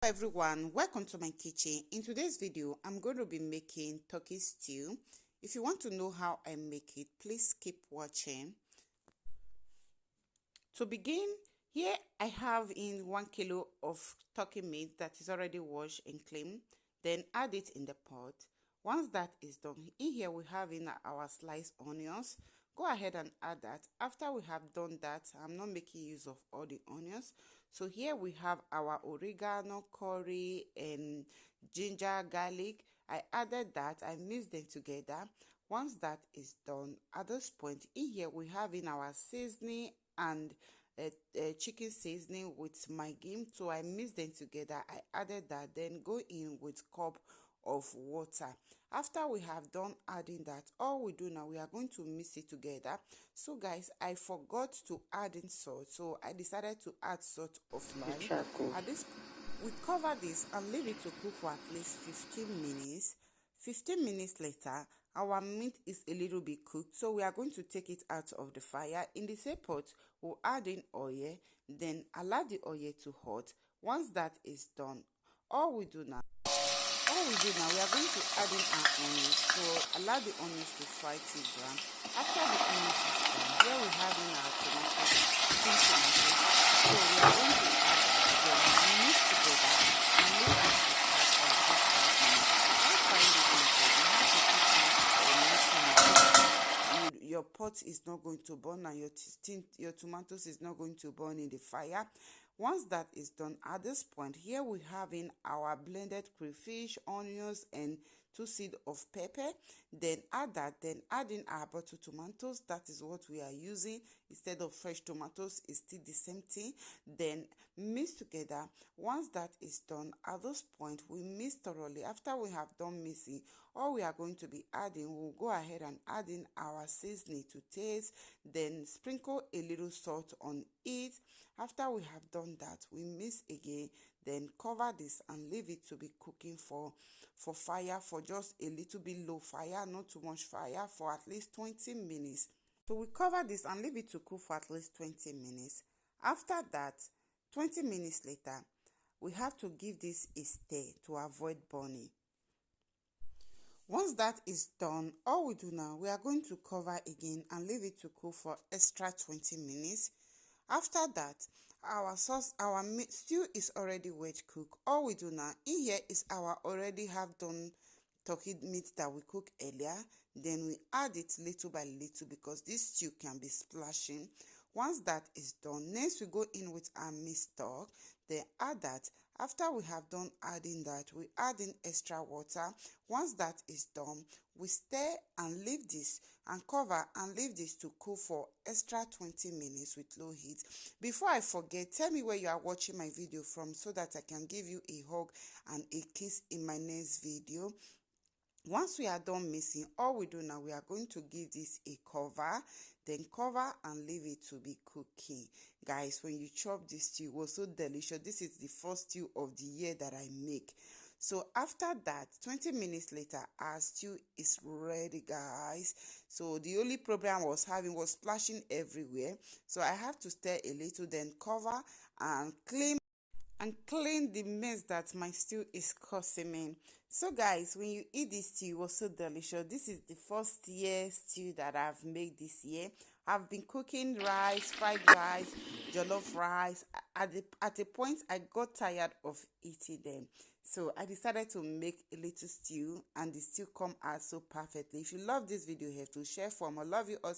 Everyone, welcome to my kitchen. In today's video I'm going to be making turkey stew. If you want to know how I make it, please keep watching. To begin, here I have in 1 kilo of turkey meat that is already washed and clean. Then add it in the pot. Once that is done, in here we have in our sliced onions. Go ahead and add that. After we have done that, I'm not making use of all the onions. So here we have our oregano, curry, and ginger, garlic. I added that. I mixed them together. Once that is done, at this point, in here we have in our seasoning and chicken seasoning with Maggi. So I mixed them together. I added that. Then go in with cup of water. After we have done adding that, all we do now, we are going to mix it together. So guys, I forgot to add in salt, so I decided to add salt of life. At this, we cover this and leave it to cook for at least 15 minutes. 15 minutes later, our meat is a little bit cooked, so we are going to take it out of the fire. In the same pot, we'll add in oil, then allow the oil to hot. Once that is done, all we do now, we are going to add in our onions. So allow the onions to fry till brown. After the onions is done, here we have in our tomatoes, pink tomatoes. So we are going to add them, mix together, and leave this to start for just 5 minutes. While frying the tomatoes, you have to keep it your pot is not going to burn and your tomatoes is not going to burn in the fire. Once that is done, at this point, here we have in our blended crayfish, onions, and 2 seeds of pepper. Then add that. Then add in our bottle tomatoes. That is what we are using instead of fresh tomatoes. It's still the same thing. Then mix together. Once that is done, at this point, we mix thoroughly. After we have done mixing, all we are going to be adding, we'll go ahead and add in our seasoning to taste. Then sprinkle a little salt on it. After we have done that, we mix again, then cover this and leave it to be cooking for fire for just a little bit low fire, not too much fire, for at least 20 minutes. So we cover this and leave it to cook for at least 20 minutes. After that, 20 minutes later, we have to give this a stir to avoid burning. Once that is done, all we do now, we are going to cover again and leave it to cook for extra 20 minutes. After that, our stew is already wet cooked. All we do now, in here is our already have done turkey meat that we cooked earlier. Then we add it little by little because this stew can be splashing. Once that is done, next we go in with our meat stock. Then add that. After we have done adding that, we add in extra water. Once that is done, we stir and leave this and cover and leave this to cook for extra 20 minutes with low heat. Before I forget, tell me where you are watching my video from so that I can give you a hug and a kiss in my next video. Once we are done mixing, all we do now, we are going to give this a cover, then cover and leave it to be cooking. Guys, when you chop this stew, it was so delicious. This is the first stew of the year that I make. So after that, 20 minutes later, our stew is ready, guys. So the only problem I was having was splashing everywhere. So I have to stir a little, then cover and clean the mess that my stew is causing me. So guys, when you eat this stew, it was so delicious. This is the first year stew that I've made this year. I've been cooking rice, fried rice, jollof rice. At a point, I got tired of eating them. So I decided to make a little stew, and the stew come out so perfectly. If you love this video, you have to share for more. Love you all.